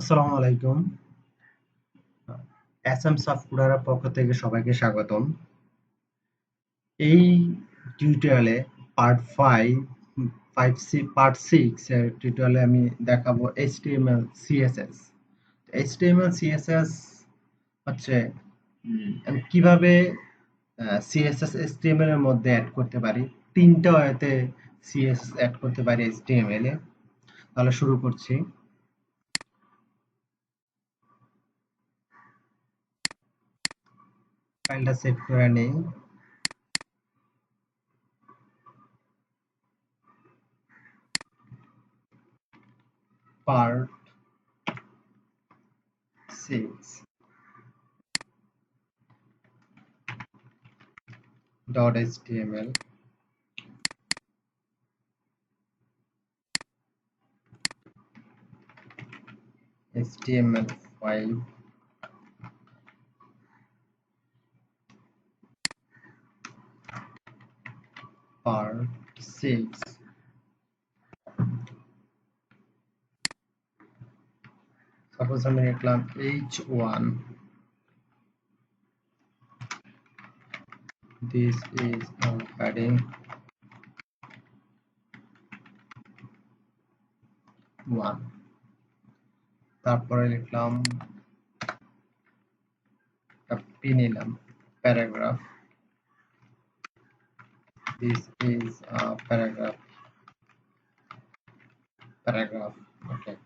আসসালামু আলাইকুম। এসএম সফটওয়্যারের পক্ষ থেকে সবাইকে স্বাগতম। এই টিউটোরিয়ালে পার্ট 5 পার্ট 6 এর টিউটোরিয়ালে আমি দেখাবো HTML CSS। HTML CSS হচ্ছে আমি কিভাবে CSS HTML এর মধ্যে অ্যাড করতে পারি। তিনটা ওয়েতে CSS অ্যাড করতে পারি HTML এ। তাহলে শুরু করছি। ফাইলটা সেভ করে নেই। Part 6 .html HTML5 part 6 suppose আমি লিখলাম h1 this is our padding 1 তারপরে লিখলাম একটা p নিলাম paragraph this is a paragraph okay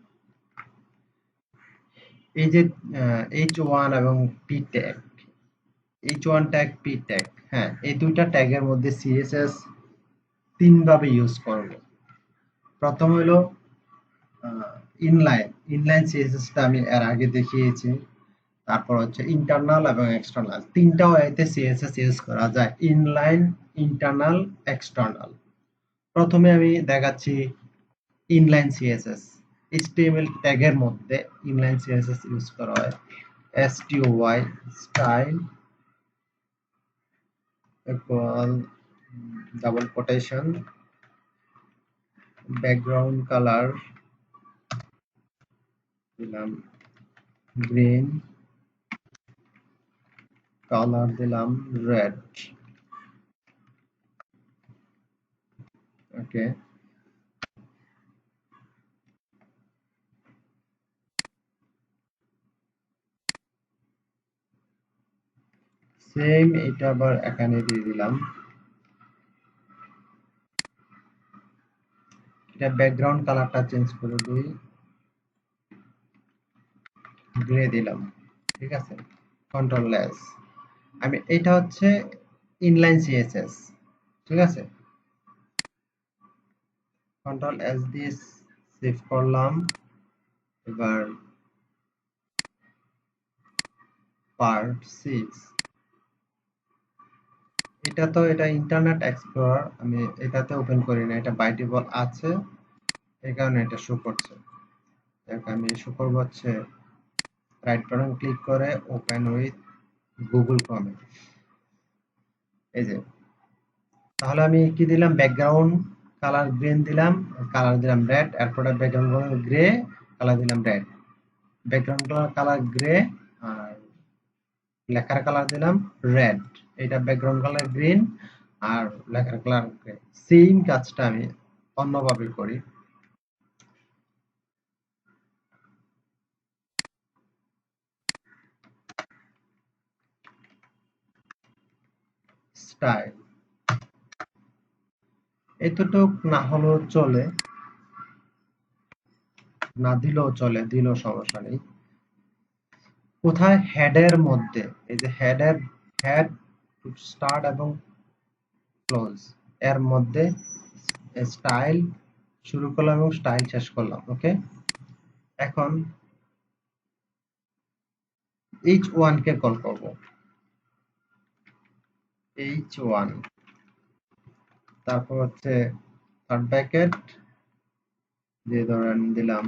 এই যে h1 এবং p tag h1 tag p tag হ্যাঁ এই দুইটা ট্যাগের মধ্যে css তিন ভাবে ইউজ করব। প্রথম হলো ইনলাইন সিএসএসটা আমি এর আগে দেখিয়েছি। তারপর হচ্ছে ইন্টারনাল এবং এক্সটার্নাল তিনটা ওয়েতে সিএসএস ইউজ করা যায়, ইনলাইন, ইন্টারনাল, এক্সটার্নাল। প্রথমে আমি দেখাচ্ছি ইনলাইন সিএসএস। এইচটিএমএল ট্যাগের মধ্যে ইনলাইন সিএসএস ইউজ করা হয়। STY style equal double quotation background colour দিলাম গ্রিন, কালার দিলাম রেড। ওকে, সেম এটা আবার এখানে দিয়ে দিলাম। এটা ব্যাকগ্রাউন্ড কালারটা চেঞ্জ করে দিই, গ্রে দিলাম। ঠিক আছে, কন্ট্রোল এস। আমি এটা হচ্ছে ইনলাইন সিএসএস। ঠিক আছে, কন্ট্রোল এস দিয়ে সেভ করলাম। এবার পার্ট 6 এটা ইন্টারনেট এক্সপ্লোরার, আমি এটাতে ওপেন করি না, এটা বাই ডিফল্ট আছে, এই কারণে এটা শো করছে। আমি শো করবো হচ্ছে রাইট বাটন ক্লিক করে ওপেন উইথ গুগল ক্রোমে। এই যে, তাহলে আমি কি দিলাম, ব্যাকগ্রাউন্ড কালার গ্রিন দিলাম, কালার দিলাম রেড, এরপরে ব্যাকগ্রাউন্ড গ্রে, কালার দিলাম রেড, ব্যাকগ্রাউন্ড কালার গ্রে, আর লেখার কালার দিলাম রেড। এটা ব্যাকগ্রাউন্ড কালার গ্রিন আর লেখার কালার গ্রে। সেম কাজটা আমি অন্যভাবে করি। স্টাইল এতটুক না হলেও চলে, না দিলেও চলে, দিলেও সমস্যা নেই। কোথায় হেডের মধ্যে, এই যে হেডের, হেড স্টার্ট এবং ক্লোজ এর মধ্যে স্টাইল শুরু করলাম এবং স্টাইল শেষ করলাম। ওকে, এখন h1 কে কল করব। h1 তারপর হচ্ছে থার্ড ব্র্যাকেট দিয়ে ধরেন দিলাম,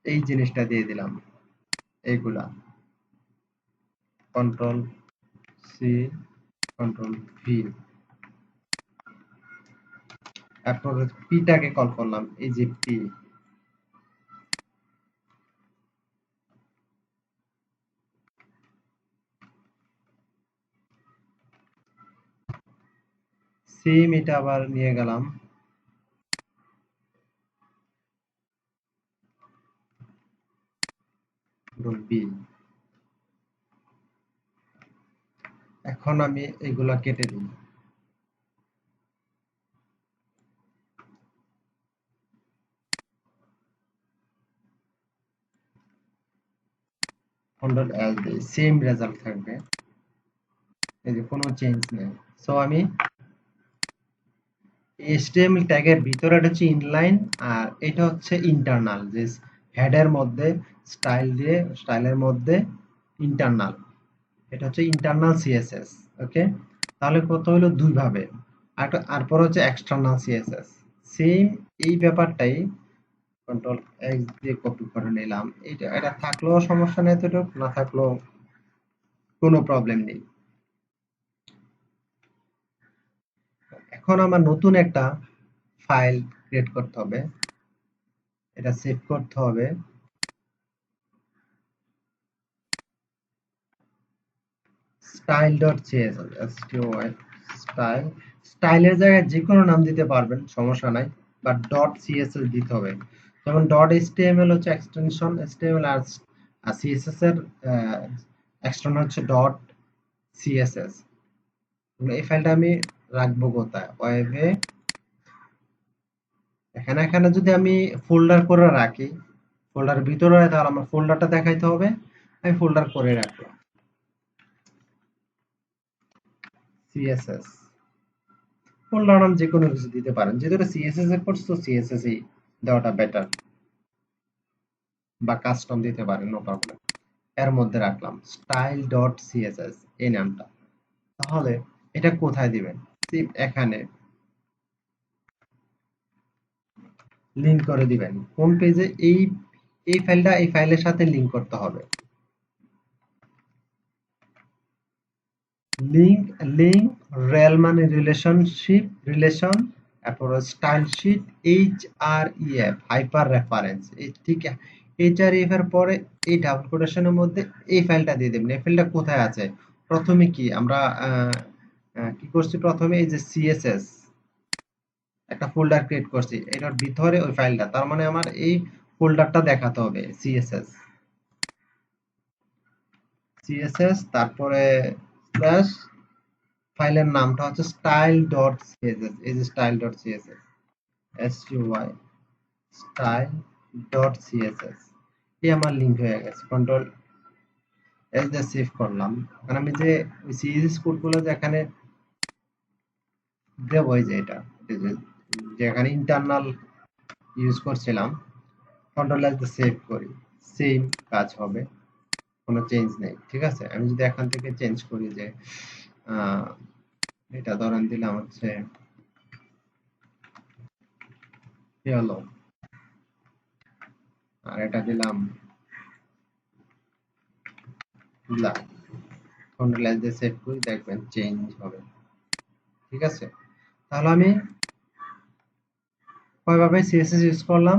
এই জিনিসটা দিয়ে দিলাম, এইগুলা কন্ট্রোল সি, কন্ট্রোল ভি। তারপর পিটাকে কল করলাম, এই যে পি, সেম এটা আবার নিয়ে গেলাম বিল। এখন আমি এগুলা কেটে দিই। কন্ট্রোল এল দিই, সেম রেজাল্ট থাকবে, এই যে কোনো চেঞ্জ নেই। সো আমি HTML ট্যাগের ভিতরে এটা হচ্ছে ইনলাইন, আর এটা হচ্ছে ইন্টারনাল, যে হেডের মধ্যে স্টাইল দিয়ে স্টাইলের মধ্যে ইন্টারনাল, এটা হচ্ছে ইন্টারনাল সিএসএস। ওকে, তাহলে কত হলো দুই ভাবে। আর তারপর হচ্ছে এক্সটার্নাল সিএসএস, সেম এই ব্যাপারটাই কন্ট্রোল এক্স দিয়ে কপি করে নিলাম। এটা থাকলেও সমস্যা নেই, এতটুকু না থাকলেও কোনো প্রবলেম নেই। এখন আমার নতুন একটা ফাইল ক্রিয়েট করতে হবে, এটা সেভ করতে হবে। style.css, স্টাইল, স্টাইলের জায়গায় যে কোনো নাম দিতে পারবেন, সমস্যা নাই, বাট ডট সিএসএস দিতে হবে। যেমন ডট এইচটিএমএল হচ্ছে এক্সটেনশন এইচটিএমএল, আর সিএসএস এর এক্সটেনশন হচ্ছে ডট সিএসএস। এই ফাইলটা আমি রাখবো কোথায়? ওয়েবে। এখানে এখানে যদি আমি ফোল্ডার করে রাখি, ফোল্ডার ভিতরে, তাহলে আমার ফোল্ডারটা দেখাইতে হবে, আমি ফোল্ডার করে রাখলাম সিএসএস। ফোল্ডার নাম যে কোনো কিছু দিতে পারেন, যেহেতু এটা সিএসএস এর কোর্স, তো সিএসএস ই দেওয়াটা বেটার, বা কাস্টম দিতে পারেন, নো প্রবলেম। এর মধ্যে রাখলাম স্টাইল ডট সিএসএস এই নামটা। তাহলে এটা কোথায় দিবেন? এখানে লিংক করে দিবেন। কোন পেজে? এই এই ফাইলটা এই ফাইলের সাথে লিংক করতে হবে। লিংক, লিংক রেল মানে রিলেশনশিপ, রিলেশন, তারপর style sheet, HREF hyper reference, এই ঠিক HREF এর পরে এই ডাবল কোটেশনের মধ্যে এই ফাইলটা দিয়ে দেবেন। এই ফাইলটা কোথায় আছে? প্রথমে কি আমরা কি করছি? প্রথমে এই যে সিএসএস একটা ফোল্ডার ক্রিয়েট করছি, এটার ভিতরে ওই ফাইলটা, তার মানে আমার এই ফোল্ডারটা দেখাতে হবে সিএসএস, সিএসএস, তারপরে স্ল্যাশ, ফাইলের নামটা হচ্ছে style.css, এই যে style.css, SUY style.css, এই আমার লিংক হয়ে গেছে। কন্ট্রোল এস দিয়ে সেভ করলাম। কারণ আমি যে সিএসএস কোডগুলো যে এখানে দেবো, এই যে এটা, এই যে যেখানে ইন্টারনাল ইউজ করছিলাম, কন্ট্রোল এস দিয়ে সেভ করি, সেম কাজ হবে, কোনো চেঞ্জ নেই। ঠিক আছে, আমি যদি এখান থেকে চেঞ্জ করি যে এটা ধরেন দিলাম হচ্ছে yellow, আর এটা দিলাম ব্ল্যাক, কন্ট্রোল এস দিয়ে সেভ করি, দেখবেন চেঞ্জ হবে। ঠিক আছে, তাহলে আমি কয়ভাবে সিএসএস ইউজ করলাম?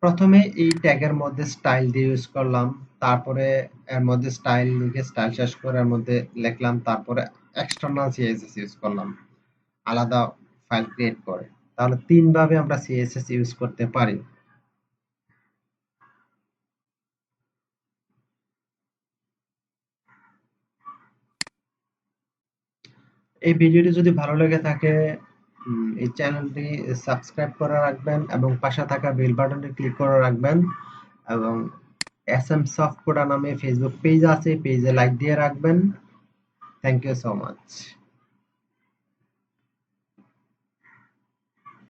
প্রথমে এই ট্যাগের মধ্যে স্টাইল দিয়ে ইউজ করলাম, তারপরে এর মধ্যে স্টাইল লিখে স্টাইল শেষ করে এর মধ্যে লিখলাম, তারপরে এক্সটার্নাল সিএসএস ইউজ করলাম আলাদা ফাইল ক্রিয়েট করে। তাহলে তিন ভাবে আমরা সিএসএস ইউজ করতে পারি। এই ভিডিওটি যদি ভালো লেগে থাকে, এই চ্যানেলটি সাবস্ক্রাইব করে রাখবেন এবং পাশে থাকা বেল বাটনটি ক্লিক করে রাখবেন, এবং SM সফট কোডা নামে ফেসবুক পেজ আছে, পেজে লাইক দিয়ে রাখবেন। Thank you so much.